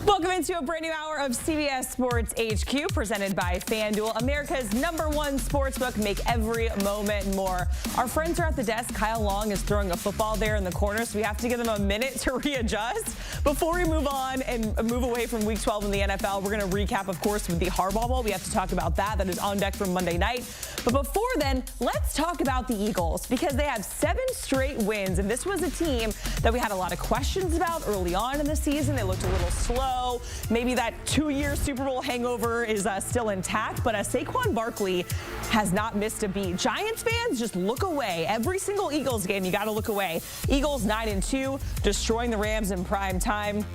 Welcome into a brand new hour of CBS Sports HQ, presented by FanDuel, America's #1 sportsbook. Make every moment more. Our friends are at the desk. Kyle Long is throwing a football there in the corner, so we have to give them a minute to readjust. Before we move on and move away from Week 12 in the NFL, we're going to recap, of course, with the Harbaugh Bowl. We have to talk about that. That is on deck for Monday night. But before then, let's talk about the Eagles, because they have 7 straight wins, and this was a team that we had a lot of questions about early on in the season. They looked a little slow. Maybe that 2-year Super Bowl hangover is still intact, but Saquon Barkley has not missed a beat. Giants fans, just look away. Every single Eagles game, you got to look away. Eagles 9-2, destroying the Rams in prime time.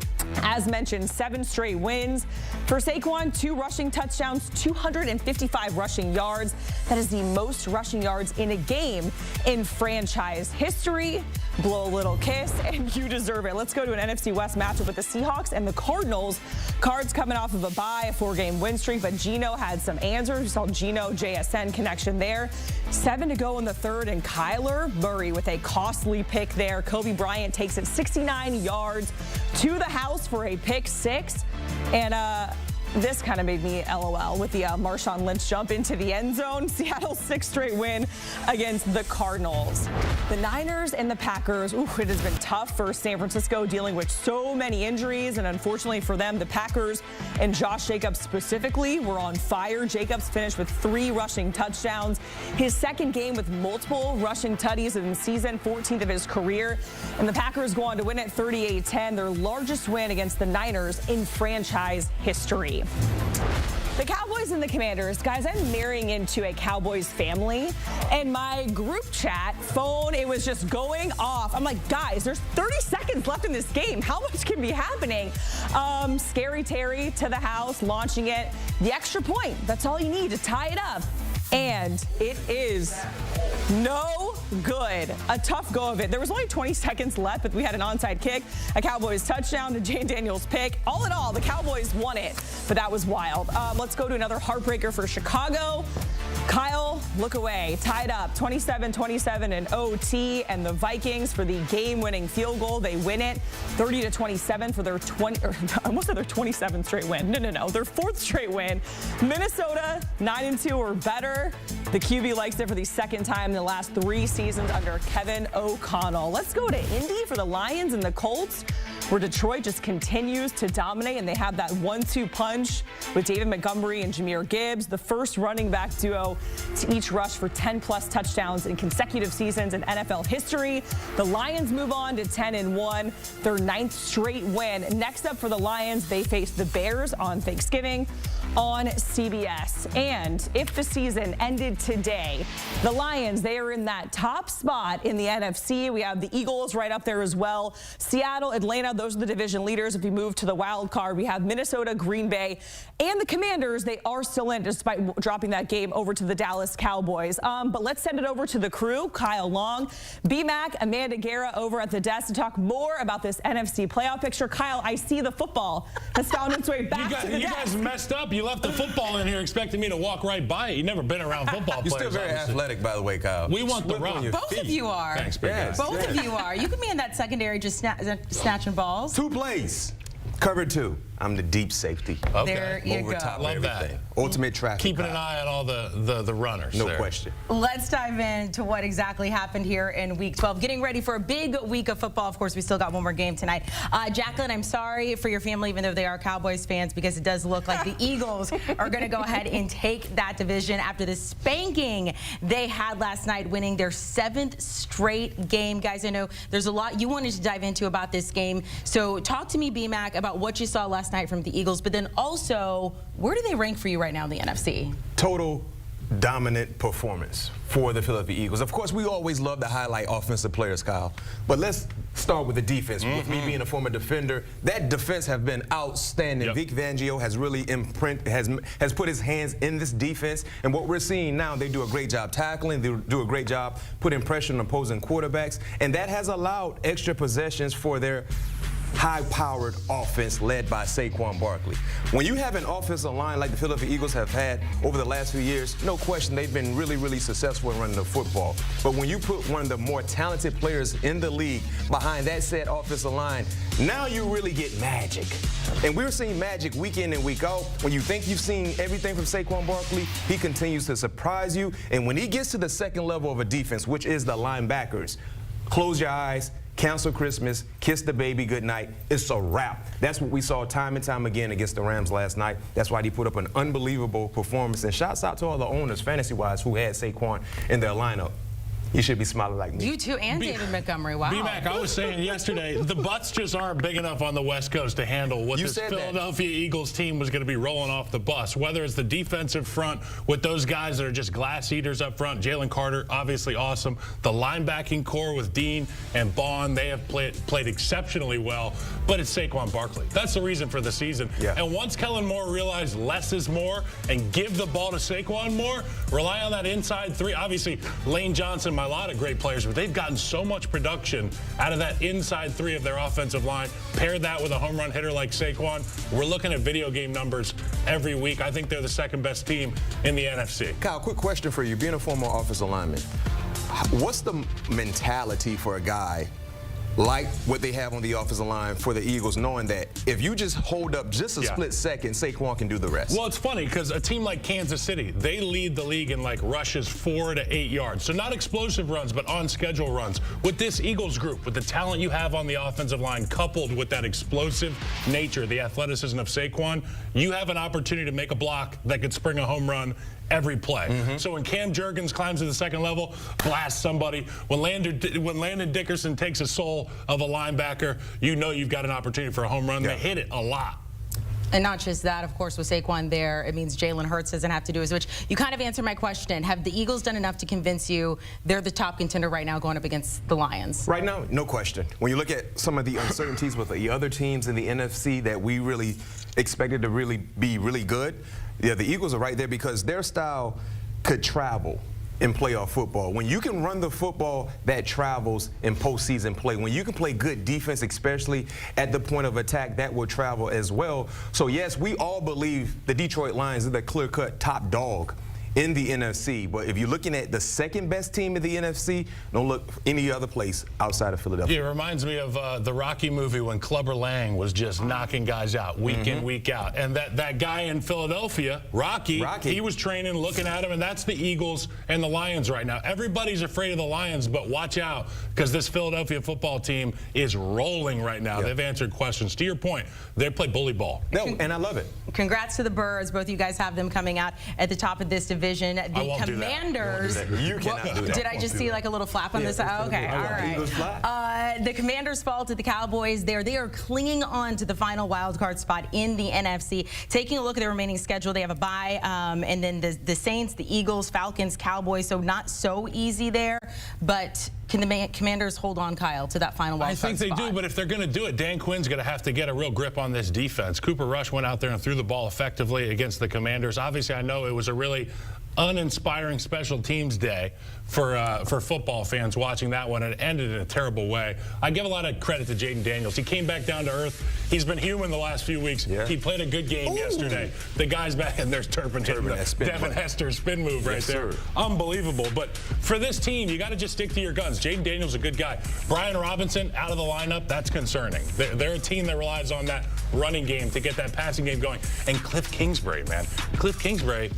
As mentioned, 7 straight wins. For Saquon, 2 rushing touchdowns, 255 rushing yards. That is the most rushing yards in a game in franchise history. Blow a little kiss, and you deserve it. Let's go to an NFC West matchup with the Seahawks and the Cardinals. Cards coming off of a bye, a 4-game win streak, but Geno had some answers. You saw Geno JSN connection there. 7 to go in the third, and Kyler Murray with a costly pick there. Kobe Bryant takes it 69 yards to the house for a pick 6. And this kind of made me LOL with the Marshawn Lynch jump into the end zone. Seattle's 6th straight win against the Cardinals. The Niners and the Packers, it has been tough for San Francisco, dealing with so many injuries. And unfortunately for them, the Packers and Josh Jacobs specifically were on fire. Jacobs finished with 3 rushing touchdowns. His 2nd game with multiple rushing tutties in the season, 14th of his career. And the Packers go on to win at 38-10, their largest win against the Niners in franchise history. The Cowboys and the Commanders, guys, I'm marrying into a Cowboys family, and my group chat phone, it was just going off. I'm like, guys, there's 30 seconds left in this game. How much can be happening? Scary Terry to the house, launching it. The extra point, that's all you need to tie it up. And it is no good. A tough go of it. There was only 20 seconds left, but we had an onside kick, a Cowboys touchdown, to Jane Daniels pick. All in all, the Cowboys won it, but that was wild. Let's go to another heartbreaker for Chicago. Kyle, look away. Tied up 27-27 in OT, and the Vikings for the game-winning field goal. They win it 30-27 for their almost their 27th straight win. No, their 4th straight win. Minnesota 9-2 or better. The QB likes it for the 2nd time in the last 3 seasons under Kevin O'Connell. Let's go to Indy for the Lions and the Colts, where Detroit just continues to dominate, and they have that 1-2 punch with David Montgomery and Jahmyr Gibbs, the first running back duo to each rush for 10-plus touchdowns in consecutive seasons in NFL history. The Lions move on to 10-1, their 9th straight win. Next up for the Lions, they face the Bears on Thanksgiving on CBS. And if the season ended today, the Lions, they are in that top spot in the NFC. We have the Eagles right up there as well. Seattle, Atlanta, those are the division leaders. If we move to the wild card, we have Minnesota, Green Bay, and the Commanders. They are still in, despite dropping that game over to the Dallas Cowboys. But let's send it over to the crew. Kyle Long, B-Mac, Amanda Guerra over at the desk to talk more about this NFC playoff picture. Kyle, I see the football has found its way back to the desk. You guys messed up. You left the football in here expecting me to walk right by it. You've never been around football players. You're still very athletic, by the way, Kyle. We want the run. Both of you are. Thanks, big guy. Both of you are. You could be in that secondary just snatching balls. 2 plays. Cover 2. I'm the deep safety. Okay. There you Over go. top of Love everything. that. Ultimate traffic. Keeping an eye on all the runners. No there. question. Let's dive into what exactly happened here in Week 12. Getting ready for a big week of football. Of course, we still got one more game tonight. Jacqueline, I'm sorry for your family, even though they are Cowboys fans, because it does look like the Eagles are going to go ahead and take that division after the spanking they had last night, winning their 7th straight game. Guys, I know there's a lot you wanted to dive into about this game. So talk to me, B-Mac, about what you saw last night from the Eagles, but then also, where do they rank for you right now in the NFC? Total dominant performance for the Philadelphia Eagles. Of course, we always love to highlight offensive players, Kyle. But let's start with the defense. With me being a former defender, that defense have been outstanding. Yep. Vic Fangio has really has put his hands in this defense. And what we're seeing now, they do a great job tackling. They do a great job putting pressure on opposing quarterbacks. And that has allowed extra possessions for their high-powered offense led by Saquon Barkley. When you have an offensive line like the Philadelphia Eagles have had over the last few years, no question they've been really, really successful in running the football. But when you put one of the more talented players in the league behind that said offensive line, now you really get magic. And we're seeing magic week in and week out. When you think you've seen everything from Saquon Barkley, he continues to surprise you. And when he gets to the second level of a defense, which is the linebackers, close your eyes, cancel Christmas, kiss the baby goodnight. It's a wrap. That's what we saw time and time again against the Rams last night. That's why he put up an unbelievable performance. And shouts out to all the owners, fantasy-wise, who had Saquon in their lineup. You should be smiling like me. You too, and David Montgomery. Wow. B-Mac, I was saying yesterday, the butts just aren't big enough on the West Coast to handle what this Philadelphia Eagles team was going to be rolling off the bus. Whether it's the defensive front with those guys that are just glass eaters up front, Jalen Carter, obviously awesome. The linebacking core with Dean and Bond, they have played exceptionally well. But it's Saquon Barkley. That's the reason for the season. Yeah. And once Kellen Moore realized less is more and give the ball to Saquon more, rely on that inside three. Obviously, Lane Johnson, a lot of great players, but they've gotten so much production out of that inside three of their offensive line. Pair that with a home run hitter like Saquon. We're looking at video game numbers every week. I think they're the second best team in the NFC. Kyle, quick question for you. Being a former offensive lineman, what's the mentality for a guy like what they have on the offensive line for the Eagles, knowing that if you just hold up just a split second, Saquon can do the rest? Well, it's funny because a team like Kansas City, they lead the league in like rushes 4 to 8 yards. So not explosive runs, but on schedule runs. With this Eagles group, with the talent you have on the offensive line, coupled with that explosive nature, the athleticism of Saquon, you have an opportunity to make a block that could spring a home run every play. So when Cam Jurgens climbs to the second level, blast somebody. When Landon Dickerson takes a soul of a linebacker, you know you've got an opportunity for a home run. They hit it a lot. And not just that, of course, with Saquon there, it means Jalen Hurts doesn't have to do as much. You kind of answered my question. Have the Eagles done enough to convince you they're the top contender right now going up against the Lions? Right now, no question. When you look at some of the uncertainties with the other teams in the NFC that we really expected to really be really good, yeah, the Eagles are right there because their style could travel in playoff football. When you can run the football that travels in postseason play, when you can play good defense, especially at the point of attack, that will travel as well. So yes, we all believe the Detroit Lions are the clear-cut top dog in the NFC. But if you're looking at the second best team in the NFC, don't look any other place outside of Philadelphia. Yeah, it reminds me of the Rocky movie when Clubber Lang was just knocking guys out week in, week out. And that guy in Philadelphia, Rocky, he was training, looking at him, and that's the Eagles and the Lions right now. Everybody's afraid of the Lions, but watch out because this Philadelphia football team is rolling right now. They've answered questions. To your point, they play bully ball. No, and I love it. Congrats to the Birds. Both of you guys have them coming out at the top of this division. The Commanders. You cannot do that. Did I just see like a little flap on this? Oh, okay, all right. The Commanders fall to the Cowboys there. They are clinging on to the final wild card spot in the NFC. Taking a look at their remaining schedule, they have a bye, and then the Saints, the Eagles, Falcons, Cowboys. So not so easy there, but can the Commanders hold on, Kyle, to that final wild card spot? I think they do, but if they're going to do it, Dan Quinn's going to have to get a real grip on this defense. Cooper Rush went out there and threw the ball effectively against the Commanders. Obviously, I know it was a really uninspiring special teams day for football fans watching that one. It ended in a terrible way. I give a lot of credit to Jaden Daniels. He came back down to earth. He's been human the last few weeks. He played a good game yesterday. The guy's back, and there's Turpin hitting the Devin Hester spin move right there. Unbelievable. But for this team, you got to just stick to your guns. Jaden Daniels is a good guy. Brian Robinson out of the lineup, that's concerning. They're a team that relies on that running game to get that passing game going. And Cliff Kingsbury, man. Cliff Kingsbury,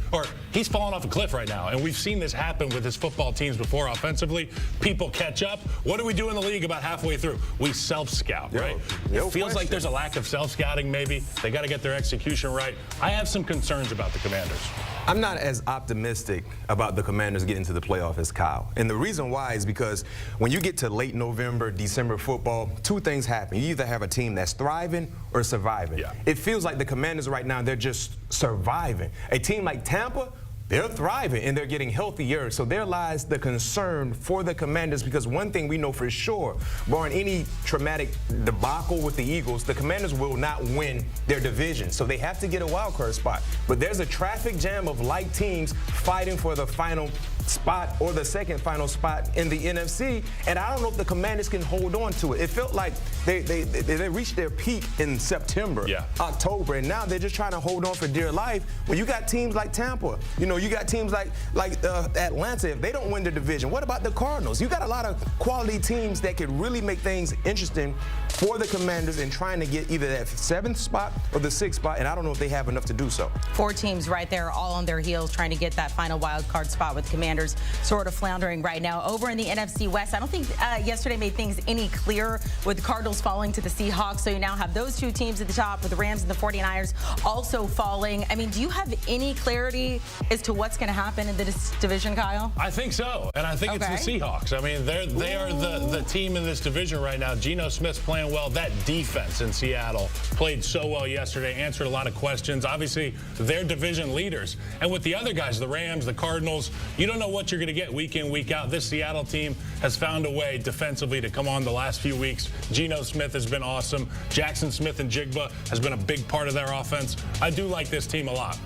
he's falling off a cliff right now. And we've seen this happen with his football teams before offensively. People catch up. What do we do in the league about halfway through? We self-scout, right? It feels like there's a lack of self-scouting maybe. They got to get their execution right. I have some concerns about the Commanders. I'm not as optimistic about the Commanders getting to the playoff as Kyle. And the reason why is because when you get to late November, December football, two things happen. You either have a team that's thriving or surviving. It feels like the Commanders right now, they're just surviving. A team like Tampa, they're thriving and they're getting healthier. So there lies the concern for the Commanders, because one thing we know for sure, barring any traumatic debacle with the Eagles, the Commanders will not win their division. So they have to get a wild card spot. But there's a traffic jam of like teams fighting for the final spot or the second final spot in the NFC, and I don't know if the Commanders can hold on to it. It felt like they they reached their peak in September, October, and now they're just trying to hold on for dear life. When you got teams like Tampa, you know, you got teams like Atlanta. If they don't win the division, what about the Cardinals? You got a lot of quality teams that could really make things interesting for the Commanders in trying to get either that 7th spot or the 6th spot, and I don't know if they have enough to do so. 4 teams right there, all on their heels, trying to get that final wild card spot, with Commanders sort of floundering right now. Over in the NFC West, I don't think yesterday made things any clearer with the Cardinals falling to the Seahawks. So you now have those 2 teams at the top, with the Rams and the 49ers also falling. I mean, do you have any clarity as to what's going to happen in this division, Kyle? I think so, and I think it's the Seahawks. I mean, they are the team in this division right now. Geno Smith's playing well. That defense in Seattle played so well yesterday, answered a lot of questions. Obviously, they're division leaders. And with the other guys, the Rams, the Cardinals, you don't know what you're going to get week in, week out. This Seattle team has found a way defensively to come on the last few weeks. Geno Smith has been awesome. Jackson Smith and Jigba has been a big part of their offense. I do like this team a lot.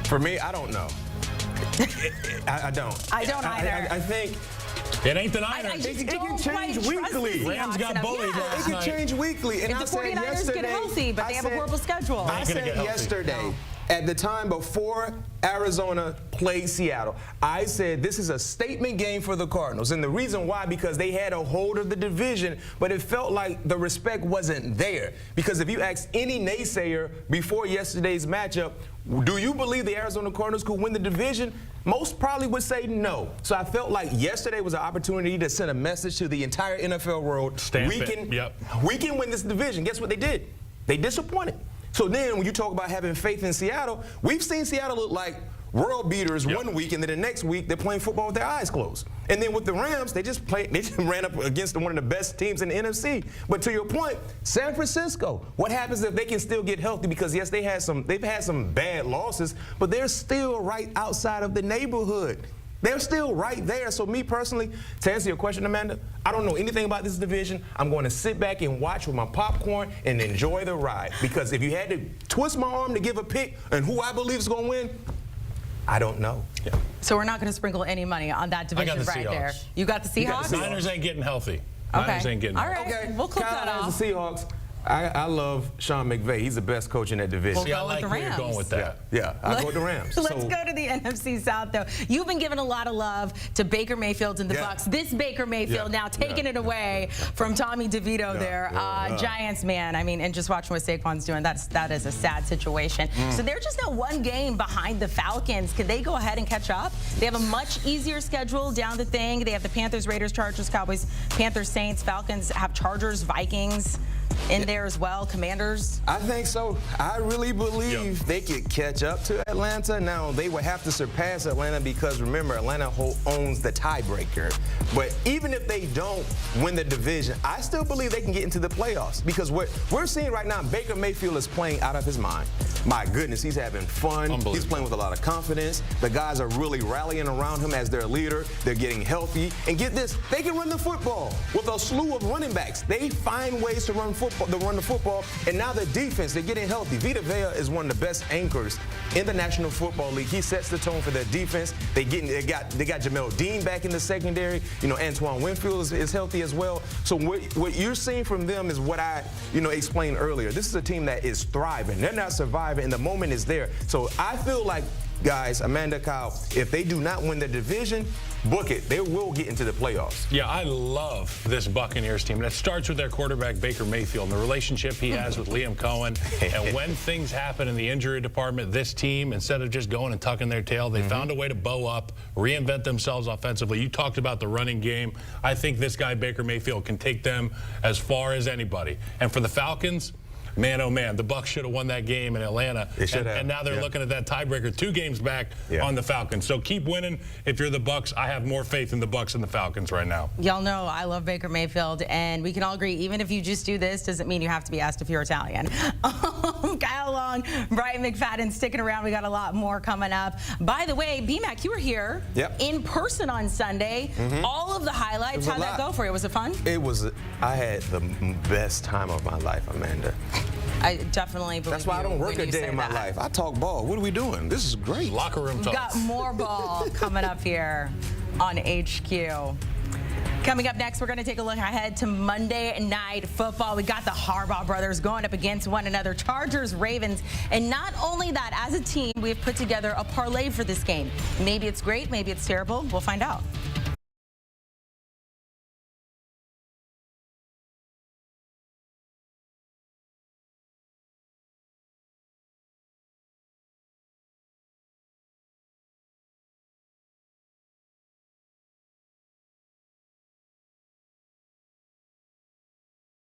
For me, I don't know. I don't. I don't either. I think it ain't the Niners. It can change weekly. Rams got bullied last It night. can change weekly. And if I the said 49ers yesterday, get healthy, but they have a horrible schedule. I said yesterday, at the time before Arizona played Seattle, I said this is a statement game for the Cardinals. And the reason why, because they had a hold of the division, but it felt like the respect wasn't there. Because if you ask any naysayer before yesterday's matchup, do you believe the Arizona Cardinals could win the division? Most probably would say no. So I felt like yesterday was an opportunity to send a message to the entire NFL world. We can win this division. Guess what they did? They disappointed. So then when you talk about having faith in Seattle, we've seen Seattle look like world beaters one week, and then the next week they're playing football with their eyes closed. And then with the Rams, they just ran up against one of the best teams in the NFC. But to your point, San Francisco, what happens if they can still get healthy? Because yes, they've had some bad losses, but they're still right outside of the neighborhood. They're still right there. So me personally, to answer your question, Amanda, I don't know anything about this division. I'm going to sit back and watch with my popcorn and enjoy the ride. Because if you had to twist my arm to give a pick and who I believe is going to win, I don't know. So we're not going to sprinkle any money on that division right there. You got the Seahawks? Niners ain't getting healthy. Okay. Niners ain't getting healthy. All right, we'll click that off. The Seahawks. I love Sean McVay. He's the best coach in that division. See, I like where you're going with that. Yeah, I'll go with the Rams. Let's go to the NFC South, though. You've been giving a lot of love to Baker Mayfield and the Bucs. This Baker Mayfield now taking it away from Tommy DeVito there. Giants, man. I mean, and just watching what Saquon's doing, that is a sad situation. So they're just now 1 game behind the Falcons. Can they go ahead and catch up? They have a much easier schedule down the thing. They have the Panthers, Raiders, Chargers, Cowboys, Panthers, Saints. Falcons have Chargers, Vikings in there as well, Commanders. I think so. I really believe they could catch up to Atlanta. Now, they would have to surpass Atlanta because, remember, Atlanta owns the tiebreaker. But even if they don't win the division, I still believe they can get into the playoffs because what we're seeing right now, Baker Mayfield is playing out of his mind. My goodness, he's having fun. He's playing with a lot of confidence. The guys are really rallying around him as their leader. They're getting healthy. And get this, they can run the football with a slew of running backs. They find ways to run the football, and now the defense, they're getting healthy. Vita Vea is one of the best anchors in the National Football League. He sets the tone for their defense. They got Jamel Dean back in the secondary. You know, Antoine Winfield is healthy as well. So what you're seeing from them is what I explained earlier. This is a team that is thriving. They're not surviving, and the moment is there. So I feel like, guys, Amanda, Kyle, if they do not win the division, book it. They will get into the playoffs. Yeah, I love this Buccaneers team. And it starts with their quarterback, Baker Mayfield, and the relationship he has with Liam Cohen. And when things happen in the injury department, this team, instead of just going and tucking their tail, they found a way to bow up, reinvent themselves offensively. You talked about the running game. I think this guy, Baker Mayfield, can take them as far as anybody. And for the Falcons, man, oh man, the Bucs should have won that game in Atlanta. They should have. And now they're looking at that tiebreaker 2 games back on the Falcons. So keep winning. If you're the Bucs, I have more faith in the Bucs and the Falcons right now. Y'all know I love Baker Mayfield, and we can all agree, even if you just do this, doesn't mean you have to be asked if you're Italian. Kyle Long, Bryant McFadden sticking around. We got a lot more coming up. By the way, BMAC, you were here in person on Sunday. All of the highlights. How'd that go for you? Was it fun? It was. I had the best time of my life, Amanda. I definitely believe That's why I don't work a day in my life. I talk ball. What are we doing? This is great. Locker room talk. We've got more ball coming up here on HQ. Coming up next, we're going to take a look ahead to Monday Night Football. We got the Harbaugh brothers going up against one another, Chargers, Ravens. And not only that, as a team, we've put together a parlay for this game. Maybe it's great, maybe it's terrible. We'll find out.